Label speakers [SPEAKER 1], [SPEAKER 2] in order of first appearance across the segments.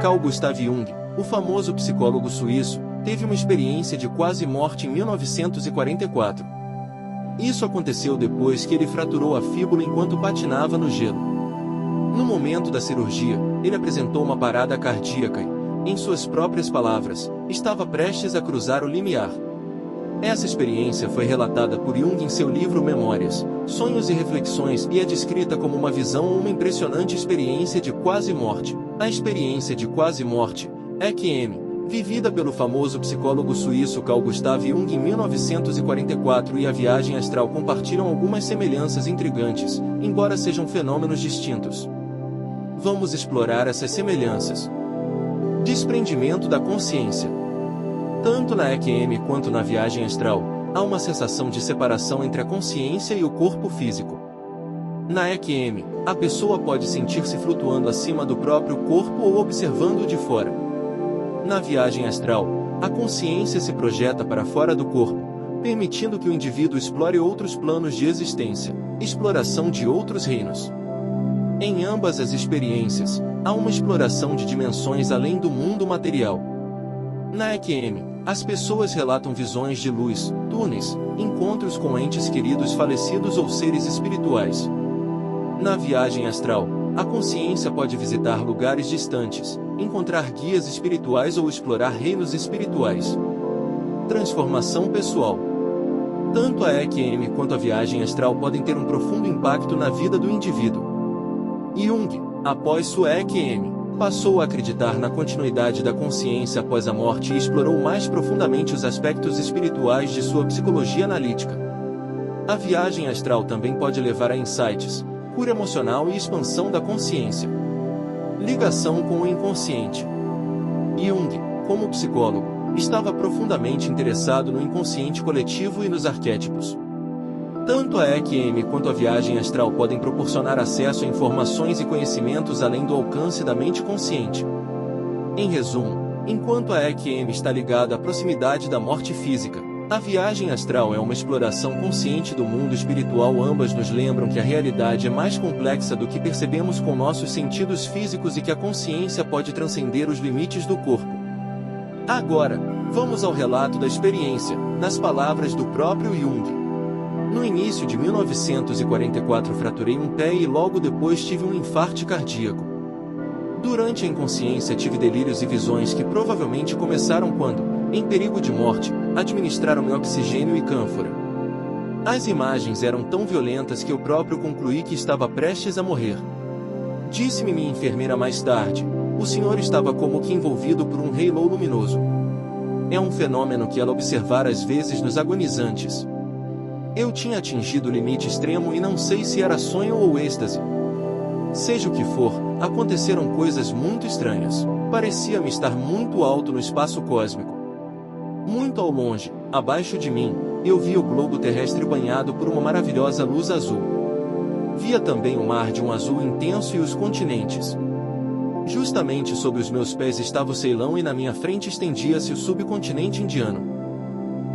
[SPEAKER 1] Carl Gustav Jung, o famoso psicólogo suíço, teve uma experiência de quase morte em 1944. Isso aconteceu depois que ele fraturou a fíbula enquanto patinava no gelo. No momento da cirurgia, ele apresentou uma parada cardíaca e, em suas próprias palavras, estava prestes a cruzar o limiar. Essa experiência foi relatada por Jung em seu livro Memórias, Sonhos e Reflexões e é descrita como uma visão ou uma impressionante experiência de quase morte. A experiência de quase morte, EQM, vivida pelo famoso psicólogo suíço Carl Gustav Jung em 1944 e a viagem astral compartilham algumas semelhanças intrigantes, embora sejam fenômenos distintos. Vamos explorar essas semelhanças. Desprendimento da consciência. Tanto na EQM quanto na viagem astral, há uma sensação de separação entre a consciência e o corpo físico. Na EQM, a pessoa pode sentir-se flutuando acima do próprio corpo ou observando-o de fora. Na viagem astral, a consciência se projeta para fora do corpo, permitindo que o indivíduo explore outros planos de existência, exploração de outros reinos. Em ambas as experiências, há uma exploração de dimensões além do mundo material. Na EQM, as pessoas relatam visões de luz, túneis, encontros com entes queridos falecidos ou seres espirituais. Na viagem astral, a consciência pode visitar lugares distantes, encontrar guias espirituais ou explorar reinos espirituais. Transformação pessoal. Tanto a EQM quanto a viagem astral podem ter um profundo impacto na vida do indivíduo. Jung, após sua EQM, passou a acreditar na continuidade da consciência após a morte e explorou mais profundamente os aspectos espirituais de sua psicologia analítica. A viagem astral também pode levar a insights, cura emocional e expansão da consciência. Ligação com o inconsciente. Jung, como psicólogo, estava profundamente interessado no inconsciente coletivo e nos arquétipos. Tanto a EQM quanto a viagem astral podem proporcionar acesso a informações e conhecimentos além do alcance da mente consciente. Em resumo, enquanto a EQM está ligada à proximidade da morte física, a viagem astral é uma exploração consciente do mundo espiritual. Ambas nos lembram que a realidade é mais complexa do que percebemos com nossos sentidos físicos e que a consciência pode transcender os limites do corpo. Agora, vamos ao relato da experiência, nas palavras do próprio Jung. No início de 1944 fraturei um pé e logo depois tive um infarto cardíaco. Durante a inconsciência tive delírios e visões que provavelmente começaram quando, em perigo de morte, administraram-me oxigênio e cânfora. As imagens eram tão violentas que eu próprio concluí que estava prestes a morrer. Disse-me minha enfermeira mais tarde, o senhor estava como que envolvido por um halo luminoso. É um fenômeno que ela observara às vezes nos agonizantes. Eu tinha atingido o limite extremo e não sei se era sonho ou êxtase. Seja o que for, aconteceram coisas muito estranhas. Parecia-me estar muito alto no espaço cósmico. Muito ao longe, abaixo de mim, eu via o globo terrestre banhado por uma maravilhosa luz azul. Via também o mar de um azul intenso e os continentes. Justamente sob os meus pés estava o Ceilão e na minha frente estendia-se o subcontinente indiano.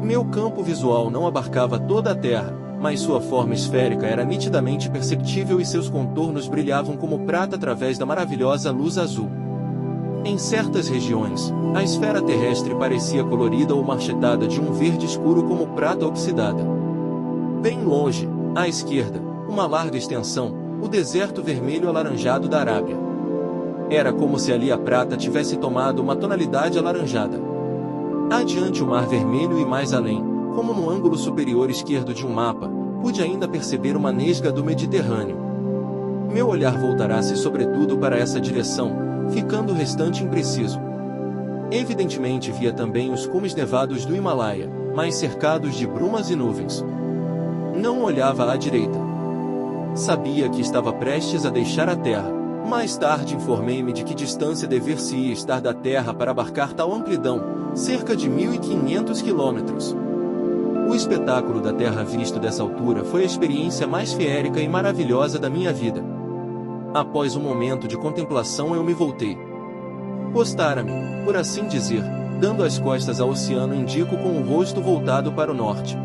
[SPEAKER 1] Meu campo visual não abarcava toda a Terra, mas sua forma esférica era nitidamente perceptível e seus contornos brilhavam como prata através da maravilhosa luz azul. Em certas regiões, a esfera terrestre parecia colorida ou marchetada de um verde escuro como prata oxidada. Bem longe, à esquerda, uma larga extensão, o deserto vermelho alaranjado da Arábia. Era como se ali a prata tivesse tomado uma tonalidade alaranjada. Adiante o mar vermelho e mais além, como no ângulo superior esquerdo de um mapa, pude ainda perceber uma nesga do Mediterrâneo. Meu olhar voltará-se sobretudo para essa direção, ficando o restante impreciso. Evidentemente via também os cumes nevados do Himalaia, mas cercados de brumas e nuvens. Não olhava à direita. Sabia que estava prestes a deixar a Terra. Mais tarde informei-me de que distância dever-se-ia estar da Terra para abarcar tal amplidão, cerca de 1.500 quilômetros. O espetáculo da Terra visto dessa altura foi a experiência mais feérica e maravilhosa da minha vida. Após um momento de contemplação eu me voltei. Postara-me, por assim dizer, dando as costas ao Oceano Índico com o rosto voltado para o norte.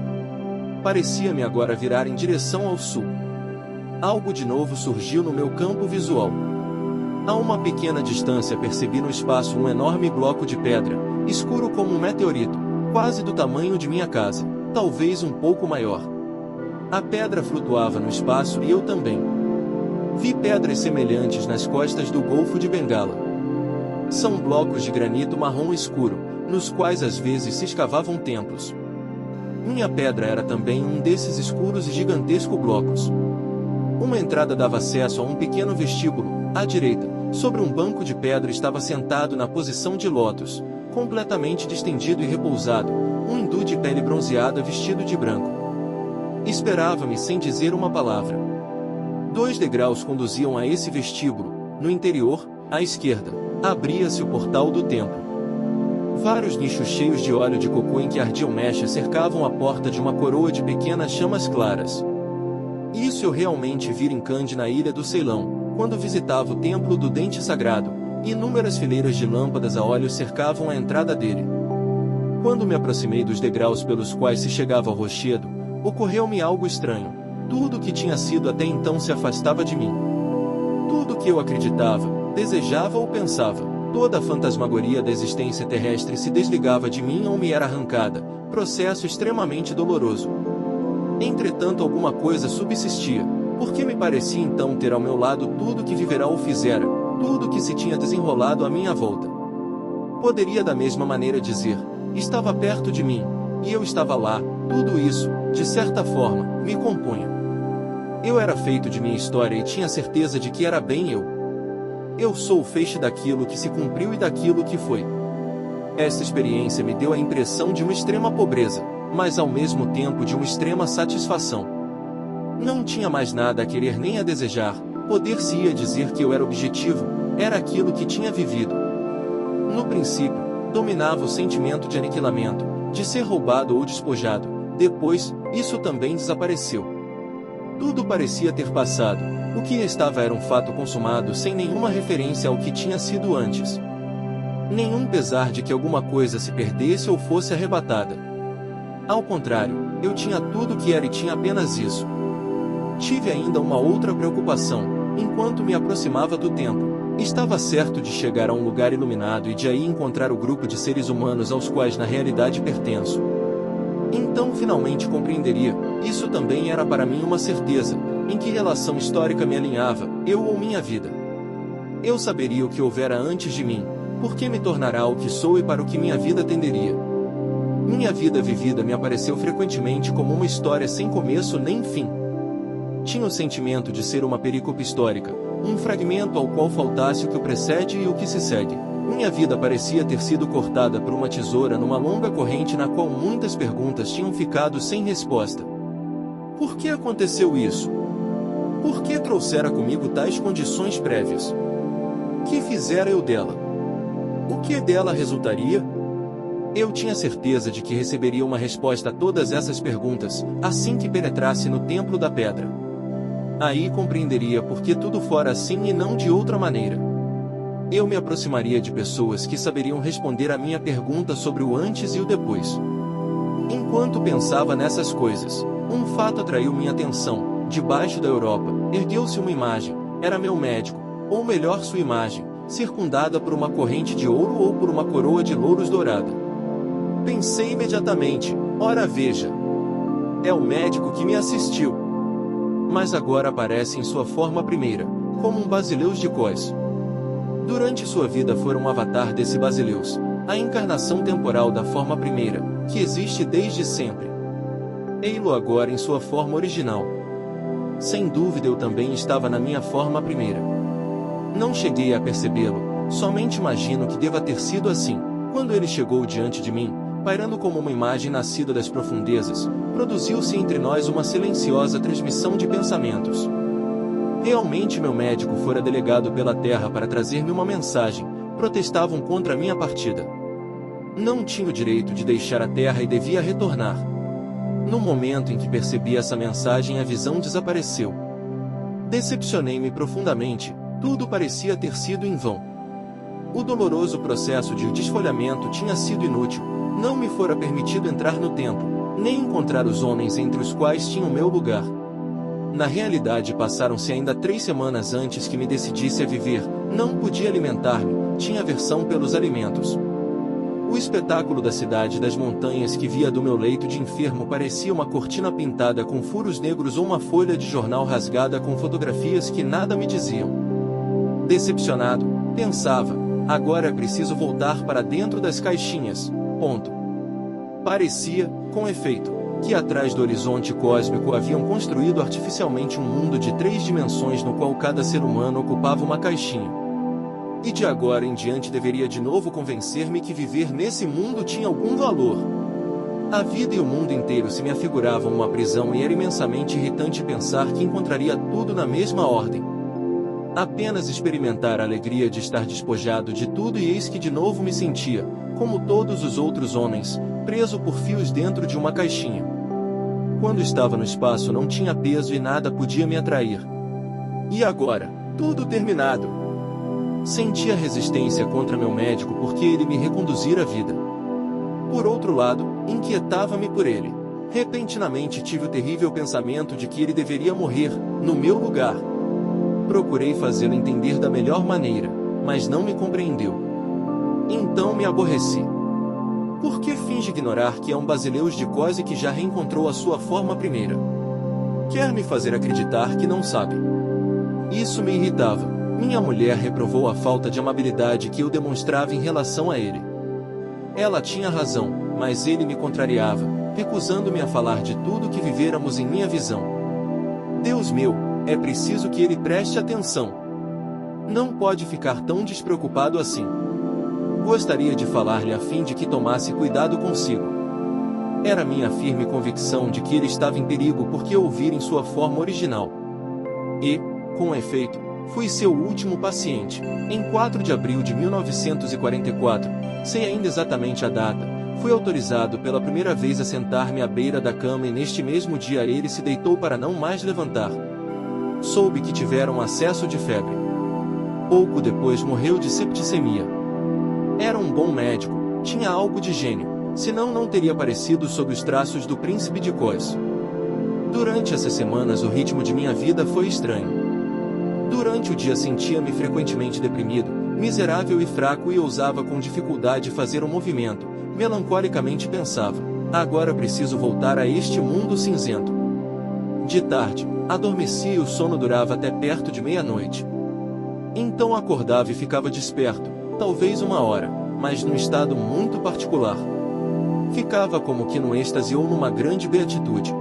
[SPEAKER 1] Parecia-me agora virar em direção ao sul. Algo de novo surgiu no meu campo visual. A uma pequena distância percebi no espaço um enorme bloco de pedra, escuro como um meteorito, quase do tamanho de minha casa, talvez um pouco maior. A pedra flutuava no espaço e eu também. Vi pedras semelhantes nas costas do Golfo de Bengala. São blocos de granito marrom escuro, nos quais às vezes se escavavam templos. Minha pedra era também um desses escuros e gigantescos blocos. Uma entrada dava acesso a um pequeno vestíbulo. À direita, sobre um banco de pedra estava sentado na posição de lótus, completamente distendido e repousado, um hindu de pele bronzeada vestido de branco. Esperava-me sem dizer uma palavra. 2 degraus conduziam a esse vestíbulo. No interior, à esquerda, abria-se o portal do templo. Vários nichos cheios de óleo de cocô em que ardiam mechas cercavam a porta de uma coroa de pequenas chamas claras. Isso eu realmente vi em Kandy, na ilha do Ceilão, quando visitava o templo do dente sagrado. Inúmeras fileiras de lâmpadas a óleo cercavam a entrada dele. Quando me aproximei dos degraus pelos quais se chegava ao rochedo, ocorreu-me algo estranho. Tudo o que tinha sido até então se afastava de mim. Tudo o que eu acreditava, desejava ou pensava, toda a fantasmagoria da existência terrestre se desligava de mim ou me era arrancada, processo extremamente doloroso. Entretanto, alguma coisa subsistia, porque me parecia então ter ao meu lado tudo que viverá ou fizera, tudo que se tinha desenrolado à minha volta. Poderia da mesma maneira dizer, estava perto de mim, e eu estava lá. Tudo isso, de certa forma, me compunha. Eu era feito de minha história e tinha certeza de que era bem eu. Eu sou o feixe daquilo que se cumpriu e daquilo que foi. Essa experiência me deu a impressão de uma extrema pobreza, mas ao mesmo tempo de uma extrema satisfação. Não tinha mais nada a querer nem a desejar, poder-se-ia dizer que eu era objetivo, era aquilo que tinha vivido. No princípio, dominava o sentimento de aniquilamento, de ser roubado ou despojado. Depois, isso também desapareceu. Tudo parecia ter passado, o que restava era um fato consumado sem nenhuma referência ao que tinha sido antes. Nenhum pesar de que alguma coisa se perdesse ou fosse arrebatada. Ao contrário, eu tinha tudo o que era e tinha apenas isso. Tive ainda uma outra preocupação, enquanto me aproximava do templo. Estava certo de chegar a um lugar iluminado e de aí encontrar o grupo de seres humanos aos quais na realidade pertenço. Então finalmente compreenderia, isso também era para mim uma certeza, em que relação histórica me alinhava, eu ou minha vida. Eu saberia o que houvera antes de mim, porque me tornará o que sou e para o que minha vida tenderia. Minha vida vivida me apareceu frequentemente como uma história sem começo nem fim. Tinha o sentimento de ser uma perícope histórica, um fragmento ao qual faltasse o que o precede e o que se segue. Minha vida parecia ter sido cortada por uma tesoura numa longa corrente na qual muitas perguntas tinham ficado sem resposta. Por que aconteceu isso? Por que trouxera comigo tais condições prévias? Que fizera eu dela? O que dela resultaria? Eu tinha certeza de que receberia uma resposta a todas essas perguntas, assim que penetrasse no templo da pedra. Aí compreenderia por que tudo fora assim e não de outra maneira. Eu me aproximaria de pessoas que saberiam responder à minha pergunta sobre o antes e o depois. Enquanto pensava nessas coisas, um fato atraiu minha atenção. Debaixo da Europa, ergueu-se uma imagem. Era meu médico, ou melhor sua imagem, circundada por uma corrente de ouro ou por uma coroa de louros dourada. Pensei imediatamente, ora veja. É o médico que me assistiu. Mas agora aparece em sua forma primeira, como um basileus de Cós. Durante sua vida fora um avatar desse basileus, a encarnação temporal da forma primeira, que existe desde sempre. Ei-lo agora em sua forma original. Sem dúvida eu também estava na minha forma primeira. Não cheguei a percebê-lo, somente imagino que deva ter sido assim. Quando ele chegou diante de mim, pairando como uma imagem nascida das profundezas, produziu-se entre nós uma silenciosa transmissão de pensamentos. Realmente meu médico fora delegado pela terra para trazer-me uma mensagem, protestavam contra a minha partida. Não tinha o direito de deixar a terra e devia retornar. No momento em que percebi essa mensagem, a visão desapareceu. Decepcionei-me profundamente, tudo parecia ter sido em vão. O doloroso processo de desfolhamento tinha sido inútil, não me fora permitido entrar no templo, nem encontrar os homens entre os quais tinha o meu lugar. Na realidade passaram-se ainda 3 semanas antes que me decidisse a viver, Não podia alimentar-me, tinha aversão pelos alimentos. O espetáculo da cidade das montanhas que via do meu leito de enfermo parecia uma cortina pintada com furos negros ou uma folha de jornal rasgada com fotografias que nada me diziam. Decepcionado, pensava, agora é preciso voltar para dentro das caixinhas. Ponto. Parecia, com efeito, que atrás do horizonte cósmico haviam construído artificialmente um mundo de 3 dimensões no qual cada ser humano ocupava uma caixinha. E de agora em diante deveria de novo convencer-me que viver nesse mundo tinha algum valor. A vida e o mundo inteiro se me afiguravam uma prisão e era imensamente irritante pensar que encontraria tudo na mesma ordem. Apenas experimentar a alegria de estar despojado de tudo e eis que de novo me sentia, como todos os outros homens, preso por fios dentro de uma caixinha. Quando estava no espaço não tinha peso e nada podia me atrair. E agora, tudo terminado. Sentia resistência contra meu médico porque ele me reconduzira à vida. Por outro lado, inquietava-me por ele. Repentinamente tive o terrível pensamento de que ele deveria morrer, no meu lugar. Procurei fazê-lo entender da melhor maneira, mas não me compreendeu. Então me aborreci. Por que finge ignorar que é um basileus de Cose que já reencontrou a sua forma primeira? Quer me fazer acreditar que não sabe. Isso me irritava. Minha mulher reprovou a falta de amabilidade que eu demonstrava em relação a ele. Ela tinha razão, mas ele me contrariava, recusando-me a falar de tudo que vivêramos em minha visão. Deus meu, é preciso que ele preste atenção. Não pode ficar tão despreocupado assim. Gostaria de falar-lhe a fim de que tomasse cuidado consigo. Era minha firme convicção de que ele estava em perigo porque o ouvira em sua forma original. E, com efeito, fui seu último paciente. Em 4 de abril de 1944, sei ainda exatamente a data, fui autorizado pela primeira vez a sentar-me à beira da cama e neste mesmo dia ele se deitou para não mais levantar. Soube que tivera um acesso de febre. Pouco depois morreu de septicemia. Era um bom médico, tinha algo de gênio, senão não teria aparecido sob os traços do príncipe de Cos. Durante essas semanas o ritmo de minha vida foi estranho. Durante o dia sentia-me frequentemente deprimido, miserável e fraco e ousava com dificuldade fazer um movimento. Melancolicamente pensava, agora preciso voltar a este mundo cinzento. De tarde, adormecia e o sono durava até perto de meia-noite. Então acordava e ficava desperto, talvez 1 hora, mas num estado muito particular. Ficava como que num êxtase ou numa grande beatitude.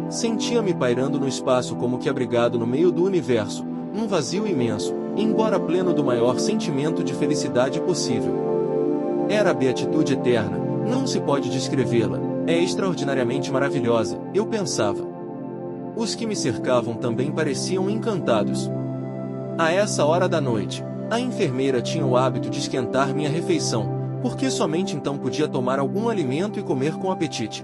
[SPEAKER 1] Sentia-me pairando no espaço como que abrigado no meio do universo, num vazio imenso, embora pleno do maior sentimento de felicidade possível. Era a beatitude eterna, não se pode descrevê-la, é extraordinariamente maravilhosa, eu pensava. Os que me cercavam também pareciam encantados. A essa hora da noite, a enfermeira tinha o hábito de esquentar minha refeição, porque somente então podia tomar algum alimento e comer com apetite.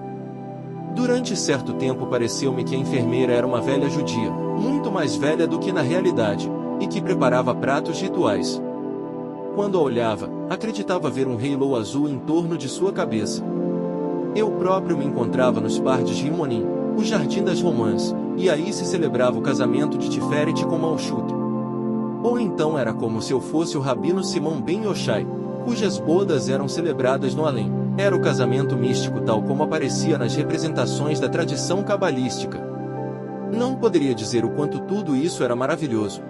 [SPEAKER 1] Durante certo tempo pareceu-me que a enfermeira era uma velha judia, muito mais velha do que na realidade, e que preparava pratos rituais. Quando a olhava, acreditava ver um halo azul em torno de sua cabeça. Eu próprio me encontrava nos pardes de Imonim, o Jardim das Romãs, e aí se celebrava o casamento de Tiferet com Malchut. Ou então era como se eu fosse o rabino Simão ben Yochai, cujas bodas eram celebradas no além. Era o casamento místico tal como aparecia nas representações da tradição cabalística. Não poderia dizer o quanto tudo isso era maravilhoso.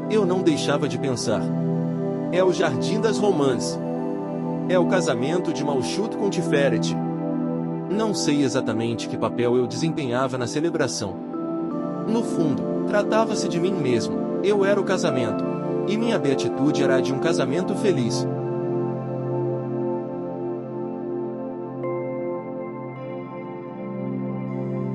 [SPEAKER 1] Eu não deixava de pensar. É o Jardim das Romãs. É o casamento de Malchut com Tiferet. Não sei exatamente que papel eu desempenhava na celebração. No fundo, tratava-se de mim mesmo. Eu era o casamento. E minha beatitude era a de um casamento feliz.